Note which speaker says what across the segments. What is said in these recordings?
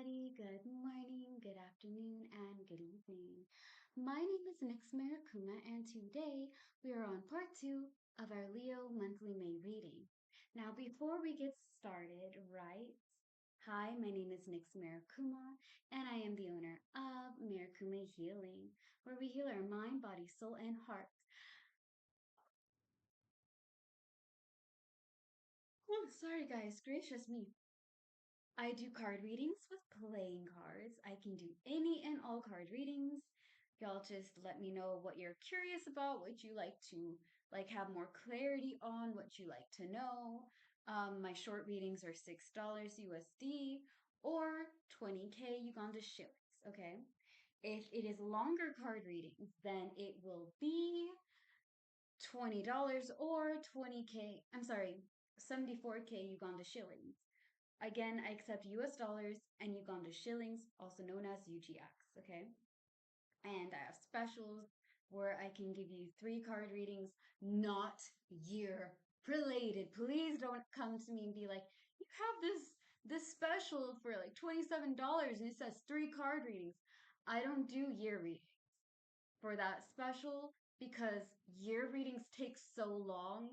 Speaker 1: everybody. Good morning, good afternoon, and good evening. My name is Nyx Marikuma, and today we are on part two of our Leo monthly May reading. Now, before we get started, right? Hi, my name is Nyx Marikuma, and I am the owner of Marikuma Healing, where we heal our mind, body, soul, and heart. Oh, sorry, guys. Gracious me. I do card readings with playing cards. I can do any and all card readings. Y'all just let me know what you're curious about, what you like to have more clarity on, what you like to know. My short readings are $6 USD or 20K Uganda shillings. Okay. If it is longer card readings, then it will be $20 or 20K. I'm sorry, 74K Uganda shillings. Again, I accept US dollars and Uganda shillings, also known as UGX, okay? And I have specials where I can give you 3 card readings, not year related. Please don't come to me and be like, you have this special for like $27 and it says 3 card readings. I don't do year readings for that special because year readings take so long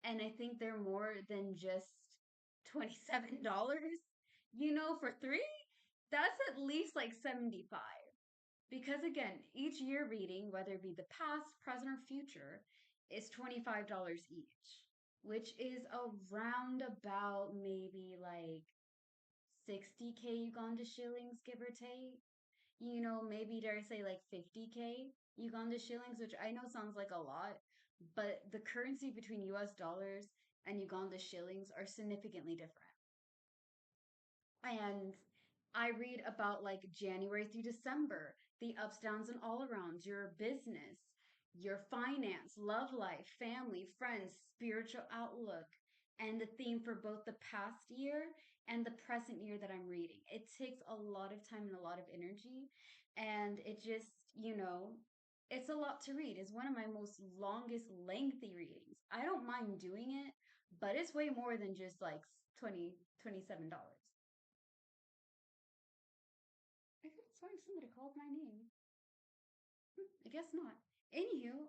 Speaker 1: and I think they're more than just $27. For 3, that's at least like 75. Because again, each year reading, whether it be the past, present, or future, is $25 each, which is around about maybe like 60K Uganda shillings, give or take. Maybe dare I say like 50K Uganda shillings, which I know sounds like a lot, but the currency between US dollars and Uganda shillings are significantly different. And I read about like January through December, the ups, downs, and all arounds, your business, your finance, love life, family, friends, spiritual outlook, and the theme for both the past year and the present year that I'm reading. It takes a lot of time and a lot of energy, and it just, it's a lot to read. It's one of my most longest, lengthy readings. I don't mind doing it, but it's way more than just like 27 dollars. I could have sworn somebody called my name. I guess not. Anywho,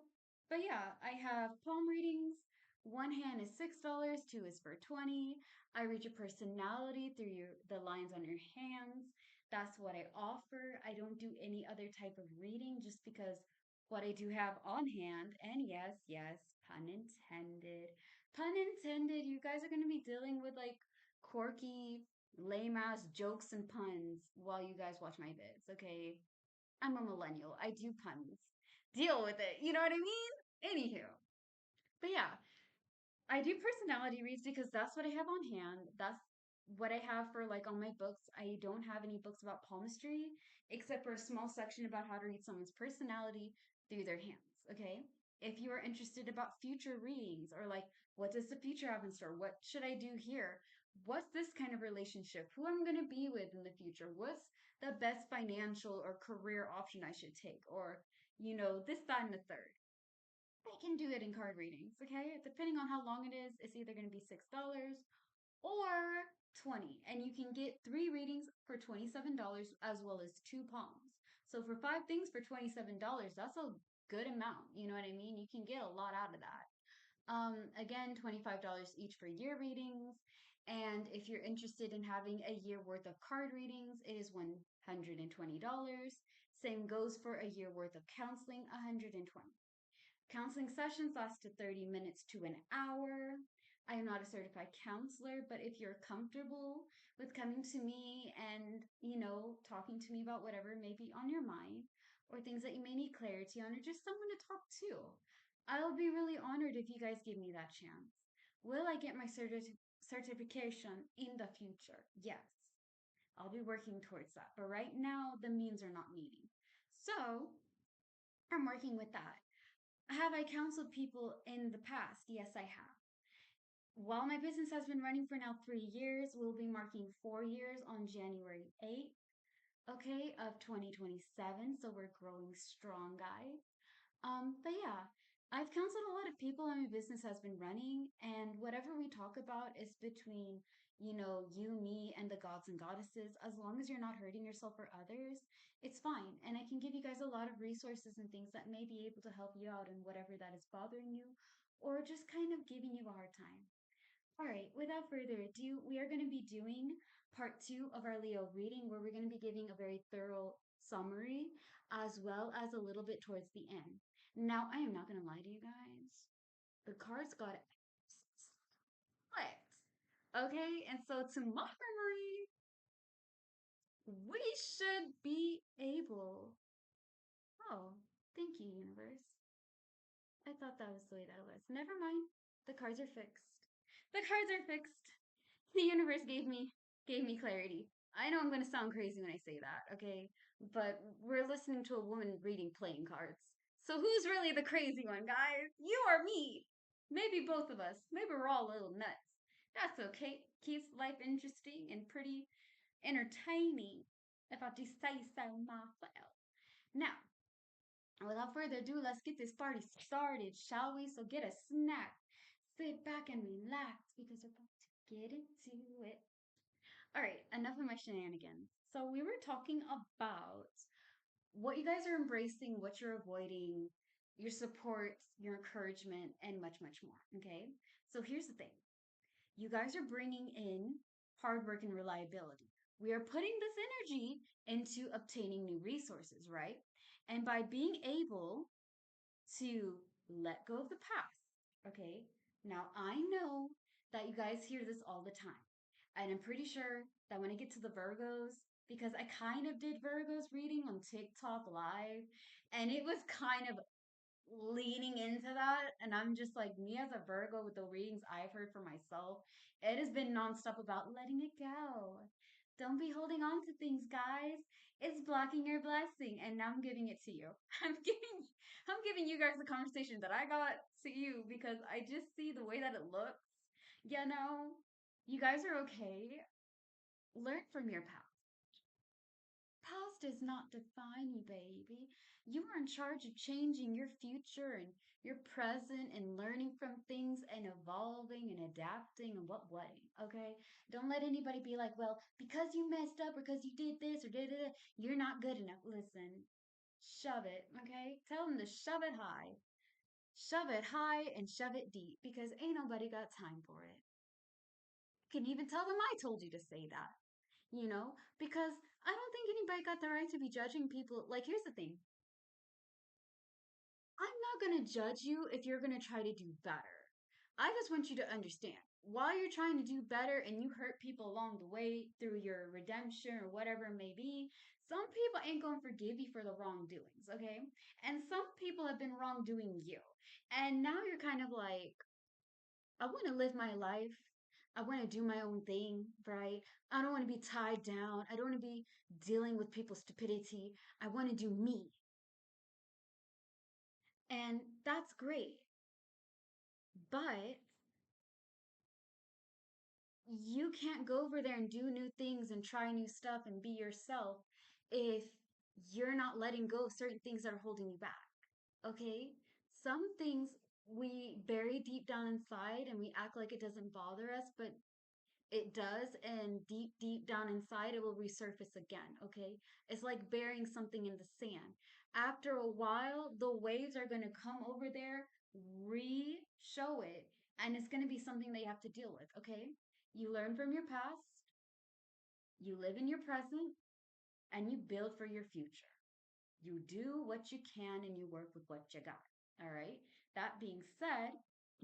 Speaker 1: but yeah, I have palm readings. One hand is $6, two is for 20. I read your personality through the lines on your hands. That's what I offer. I don't do any other type of reading just because what I do have on hand, and yes, yes, pun intended. Pun intended, you guys are going to be dealing with like quirky, lame ass jokes and puns while you guys watch my vids, okay? I'm a millennial. I do puns. Deal with it. You know what I mean? Anywho. But yeah, I do personality reads because that's what I have on hand. That's what I have for like on my books. I don't have any books about palmistry except for a small section about how to read someone's personality through their hands. Okay. If you are interested about future readings or like what does the future have in store? What should I do here? What's this kind of relationship? Who I'm going to be with in the future? What's the best financial or career option I should take? Or, this, that, and the third. I can do it in card readings, okay? Depending on how long it is, it's either going to be $6 or 20. And you can get 3 readings for $27 as well as 2 palms. So for 5 things for $27, that's a good amount. You know what I mean? You can get a lot out of that. Again, $25 each for year readings. And if you're interested in having a year worth of card readings, it is $120. Same goes for a year worth of counseling, $120. Counseling sessions last to 30 minutes to an hour. I am not a certified counselor, but if you're comfortable with coming to me and, talking to me about whatever may be on your mind or things that you may need clarity on or just someone to talk to, I'll be really honored if you guys give me that chance. Will I get my certification in the future? Yes. I'll be working towards that. But right now, the means are not meeting. So I'm working with that. Have I counseled people in the past? Yes, I have. While my business has been running for now 3 years, we'll be marking 4 years on January 8th, okay, of 2027. So we're growing strong, guys. But yeah, I've counseled a lot of people and my business has been running, and whatever we talk about is between, you, me, and the gods and goddesses. As long as you're not hurting yourself or others, it's fine. And I can give you guys a lot of resources and things that may be able to help you out in whatever that is bothering you or just kind of giving you a hard time. All right, without further ado, we are going to be doing part two of our Leo reading, where we're going to be giving a very thorough summary as well as a little bit towards the end. Now, I am not going to lie to you guys. The cards got split. Okay, and so to my memory, we should be able. Oh, thank you, universe. I thought that was the way that it was. Never mind. The cards are fixed. The cards are fixed. The universe gave me clarity. I know I'm going to sound crazy when I say that, okay? But we're listening to a woman reading playing cards. So who's really the crazy one, guys? You or me? Maybe both of us. Maybe we're all a little nuts. That's okay. Keeps life interesting and pretty entertaining, if I do say so myself. Now, without further ado, let's get this party started, shall we? So get a snack, sit back and relax because we're about to get into it. All right, enough of my shenanigans. So we were talking about what you guys are embracing, what you're avoiding, your support, your encouragement, and much, much more. Okay. So here's the thing. You guys are bringing in hard work and reliability. We are putting this energy into obtaining new resources, right? And by being able to let go of the past. Okay. Now, I know that you guys hear this all the time. And I'm pretty sure that when I get to the Virgos, because I kind of did Virgos reading on TikTok live, and it was kind of leaning into that. And I'm just like, me as a Virgo with the readings I've heard for myself, it has been nonstop about letting it go. Don't be holding on to things, guys. It's blocking your blessing. And now I'm giving it to you. I'm giving I'm giving you guys the conversation that I got to you because I just see the way that it looks. You know, you guys are okay. Learn from your past. Past does not define you, baby. You are in charge of changing your future and your present and learning from things and evolving and adapting and what, okay? Don't let anybody be like, well, because you messed up or because you did this or did it, you're not good enough. Listen, shove it, okay? Tell them to shove it high. Shove it high and shove it deep because ain't nobody got time for it. You can even tell them I told you to say that, because I don't think anybody got the right to be judging people. Like, here's the thing. I'm not going to judge you if you're going to try to do better. I just want you to understand while you're trying to do better and you hurt people along the way through your redemption or whatever it may be, some people ain't going to forgive you for the wrongdoings, okay? And some people have been wrongdoing you. And now you're kind of like, I want to live my life. I want to do my own thing, right? I don't want to be tied down. I don't want to be dealing with people's stupidity. I want to do me. And that's great. But you can't go over there and do new things and try new stuff and be yourself if you're not letting go of certain things that are holding you back. Okay? Some things we bury deep down inside and we act like it doesn't bother us, but it does, and deep, deep down inside, it will resurface again, okay? It's like burying something in the sand. After a while, the waves are going to come over there, re show it, and it's going to be something that you have to deal with, okay? You learn from your past, you live in your present, and you build for your future. You do what you can and you work with what you got, all right? That being said,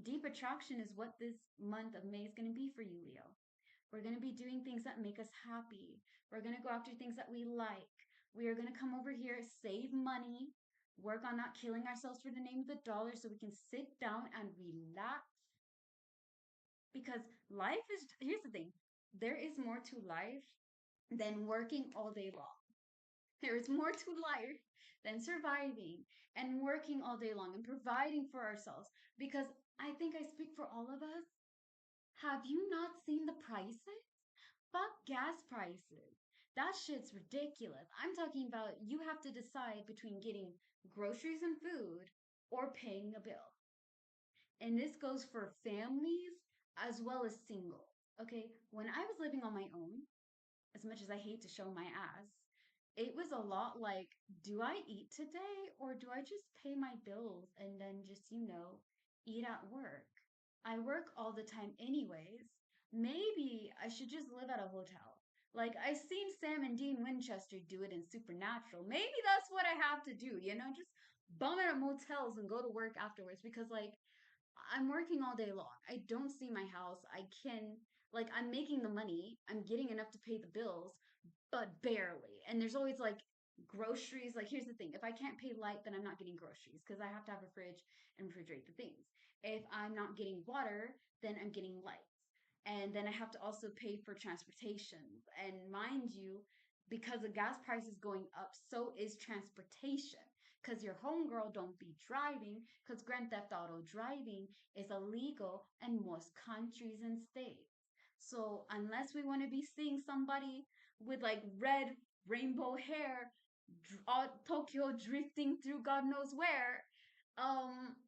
Speaker 1: deep attraction is what this month of May is going to be for you, Leo. We're going to be doing things that make us happy. We're going to go after things that we like. We are going to come over here, save money, work on not killing ourselves for the name of the dollar so we can sit down and relax. Because life is, here's the thing, there is more to life than working all day long. There is more to life than surviving and working all day long and providing for ourselves. Because I think I speak for all of us. Have you not seen the prices? Fuck gas prices. That shit's ridiculous. I'm talking about you have to decide between getting groceries and food or paying a bill. And this goes for families as well as single. Okay, when I was living on my own, as much as I hate to show my ass, it was a lot like, do I eat today or do I just pay my bills and then just, eat at work? I work all the time anyways. Maybe I should just live at a hotel. Like I seen Sam and Dean Winchester do it in Supernatural. Maybe that's what I have to do, just bum at motels and go to work afterwards because like I'm working all day long. I don't see my house. I'm making the money. I'm getting enough to pay the bills, but barely. And there's always like groceries. Like, here's the thing, if I can't pay light, then I'm not getting groceries because I have to have a fridge and refrigerate the things. If I'm not getting water, then I'm getting lights. And then I have to also pay for transportation. And mind you, because the gas price is going up, so is transportation. Because your homegirl don't be driving, because Grand Theft Auto driving is illegal in most countries and states. So unless we want to be seeing somebody with like red rainbow hair, Tokyo drifting through God knows where,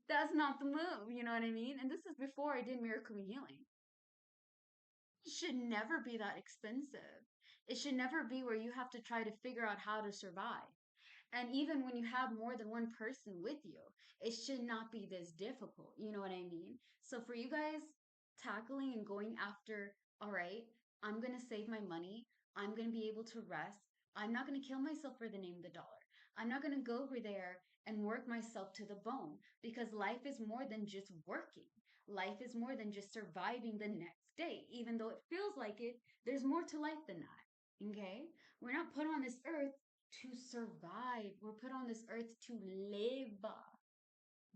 Speaker 1: that's not the move. You know what I mean? And this is before I did miracle healing. It should never be that expensive. It should never be where you have to try to figure out how to survive. And even when you have more than one person with you, it should not be this difficult. You know what I mean? So for you guys tackling and going after, all right, I'm going to save my money. I'm going to be able to rest. I'm not going to kill myself for the name of the dollar. I'm not going to go over there and work myself to the bone because life is more than just working. Life is more than just surviving the next day. Even though it feels like it, there's more to life than that. Okay? We're not put on this earth to survive. We're put on this earth to live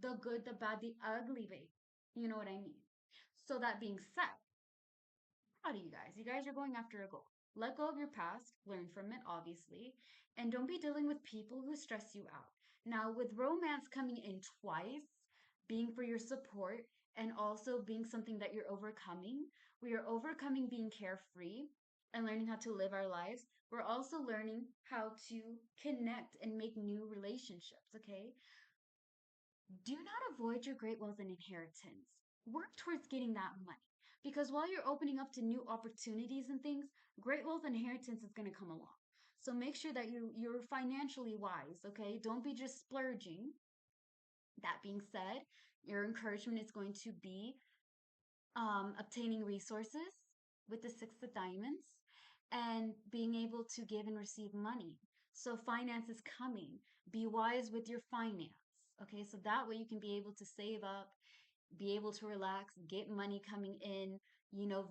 Speaker 1: the good, the bad, the ugly, babe. You know what I mean? So, that being said, proud of you guys. You guys are going after a goal. Let go of your past, learn from it, obviously, and don't be dealing with people who stress you out. Now, with romance coming in twice, being for your support, and also being something that you're overcoming, we are overcoming being carefree and learning how to live our lives. We're also learning how to connect and make new relationships, okay? Do not avoid your great wealth and inheritance. Work towards getting that money. Because while you're opening up to new opportunities and things, great wealth and inheritance is going to come along. So make sure that you're financially wise, okay? Don't be just splurging. That being said, your encouragement is going to be obtaining resources with the Six of Diamonds and being able to give and receive money. So finance is coming. Be wise with your finance. Okay, so that way you can be able to save up, be able to relax, get money coming in,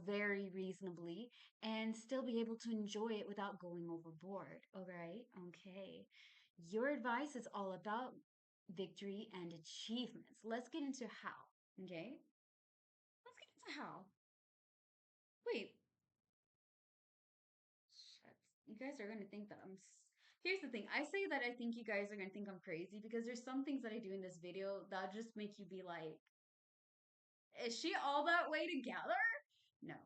Speaker 1: very reasonably, and still be able to enjoy it without going overboard. All right, okay. Your advice is all about victory and achievements. Let's get into how. Okay, let's get into how. Wait, shucks. You guys are gonna think that Here's the thing. I say that I think you guys are gonna think I'm crazy because there's some things that I do in this video that just make you be like, is she all that way together? No,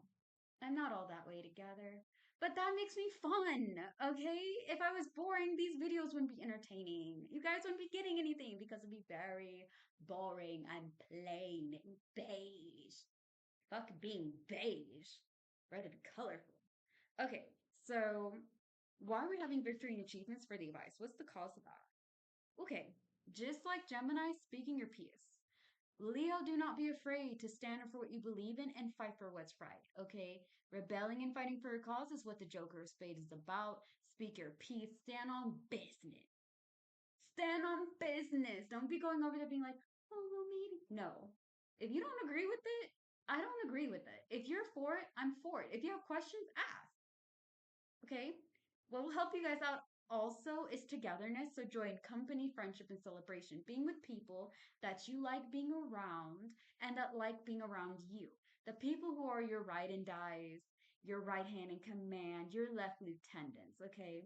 Speaker 1: I'm not all that way together. But that makes me fun, okay? If I was boring, these videos wouldn't be entertaining. You guys wouldn't be getting anything because it'd be very boring and plain and beige. Fuck being beige. Rather be colorful. Okay, so why are we having victory and achievements for the advice? What's the cause of that? Okay, just like Gemini, speaking your piece. Leo, do not be afraid to stand up for what you believe in and fight for what's right, okay? Rebelling and fighting for a cause is what the Joker of Spades is about. Speak your piece, stand on business. Stand on business. Don't be going over there being like, oh, well, maybe. No. If you don't agree with it, I don't agree with it. If you're for it, I'm for it. If you have questions, ask. Okay? What will help you guys out also is togetherness. So join company, friendship, and celebration. Being with people that you like being around and that like being around you. The people who are your right and dies, your right hand in command, your left lieutenants, okay?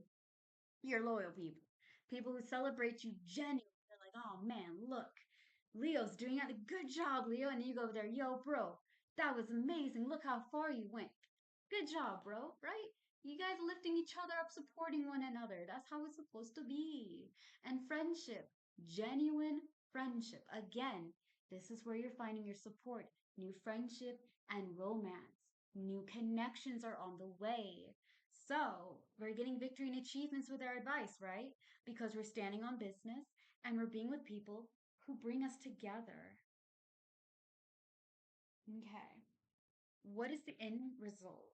Speaker 1: Your loyal people. People who celebrate you genuinely. They're like, oh man, look, Leo's doing it. Good job, Leo. And then you go over there, yo, bro, that was amazing. Look how far you went. Good job, bro, right? You guys lifting each other up, supporting one another. That's how it's supposed to be. And friendship, genuine friendship. Again, This is where you're finding your support, new friendship, and romance. New connections are on the way. So, we're getting victory and achievements with our advice, right? Because we're standing on business and we're being with people who bring us together. Okay. What is the end result?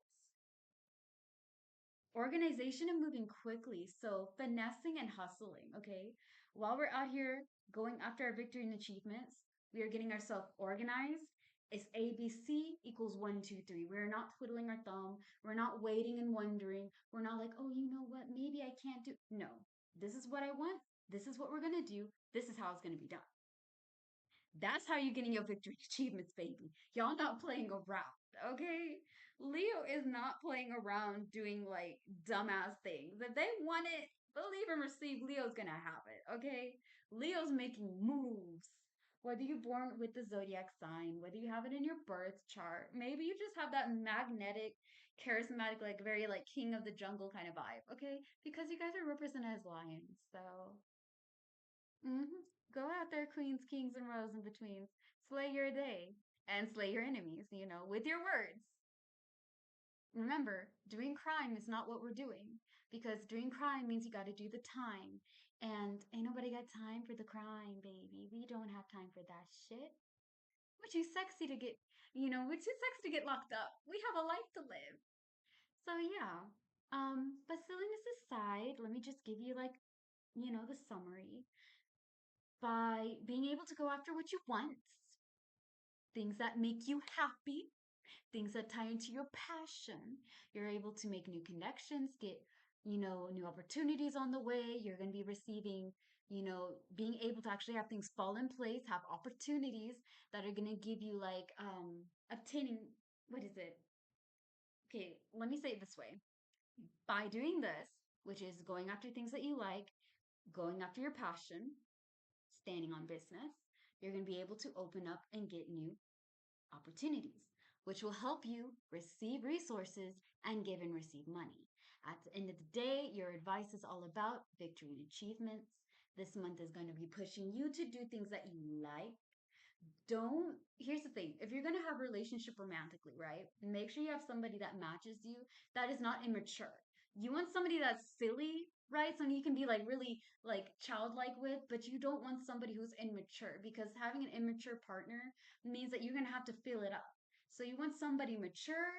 Speaker 1: Organization and moving quickly. So finessing and hustling, okay? While we're out here going after our victory and achievements, we are getting ourselves organized. It's ABC equals one, two, three. We're not twiddling our thumb. We're not waiting and wondering. We're not like, oh, you know what? Maybe I can't do. No, this is what I want. This is what we're gonna do. This is how it's gonna be done. That's how you're getting your victory achievements, baby. Y'all not playing around, okay? Leo is not playing around doing like dumbass things. If they want it, believe and receive, Leo's gonna have it, okay? Leo's making moves. Whether you're born with the zodiac sign, whether you have it in your birth chart, maybe you just have that magnetic, charismatic, like very like king of the jungle kind of vibe, okay? Because you guys are represented as lions, so go out there, queens, kings, and rows in betweens. Slay your day and slay your enemies, with your words. Remember, doing crime is not what we're doing because doing crime means you got to do the time. And ain't nobody got time for the crime, baby. We don't have time for that shit. We're too sexy to get, we're too sexy to get locked up. We have a life to live. So, yeah. But silliness aside, let me just give you like, the summary. By being able to go after what you want, things that make you happy, things that tie into your passion. You're able to make new connections, get, new opportunities on the way. You're going to be receiving, being able to actually have things fall in place, have opportunities that are going to give you like obtaining, what is it? Okay, let me say it this way. By doing this, which is going after things that you like, going after your passion, standing on business, you're going to be able to open up and get new opportunities, which will help you receive resources and give and receive money. At the end of the day, your advice is all about victory and achievements. This month is going to be pushing you to do things that you like. Don't, here's the thing, if you're going to have a relationship romantically, right, make sure you have somebody that matches you, that is not immature. You want somebody that's silly, right? Somebody you can be like really like childlike with, but you don't want somebody who's immature because having an immature partner means that you're going to have to fill it up. So you want somebody mature,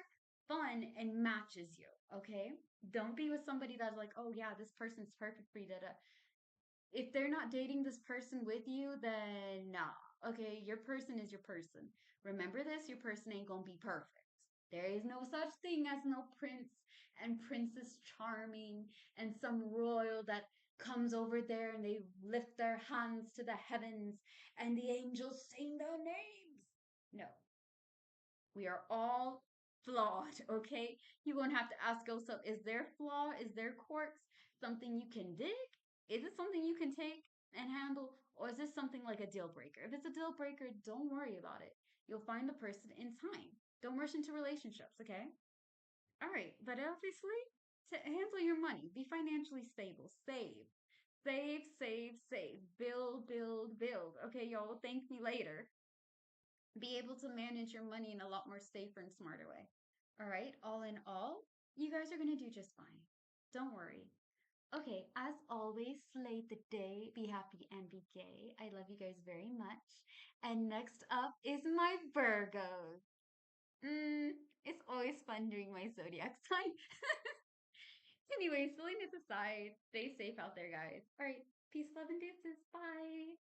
Speaker 1: fun, and matches you, okay? Don't be with somebody that's like, oh yeah, this person's perfect for you, da, da. If they're not dating this person with you, then nah. Okay, your person is your person. Remember this, your person ain't gonna be perfect. There is no such thing as no prince and princess charming and some royal that comes over there and they lift their hands to the heavens and the angels sing their names. No, we are all flawed, okay? You won't have to ask yourself, is their flaw, is their quirks something you can dig? Is it something you can take and handle? Or is this something like a deal breaker? If it's a deal breaker, don't worry about it. You'll find the person in time. Don't rush into relationships, okay? All right, but obviously, to handle your money, be financially stable, save. Save, save, save. Build, build, build. Okay, y'all will thank me later. Be able to manage your money in a lot more safer and smarter way. All right, all in all, you guys are going to do just fine. Don't worry. Okay, as always, slay the day, be happy and be gay. I love you guys very much. And next up is my Virgos. It's always fun doing my zodiac sign. Anyway, silliness aside, stay safe out there, guys. All right, peace, love, and deuces. Bye.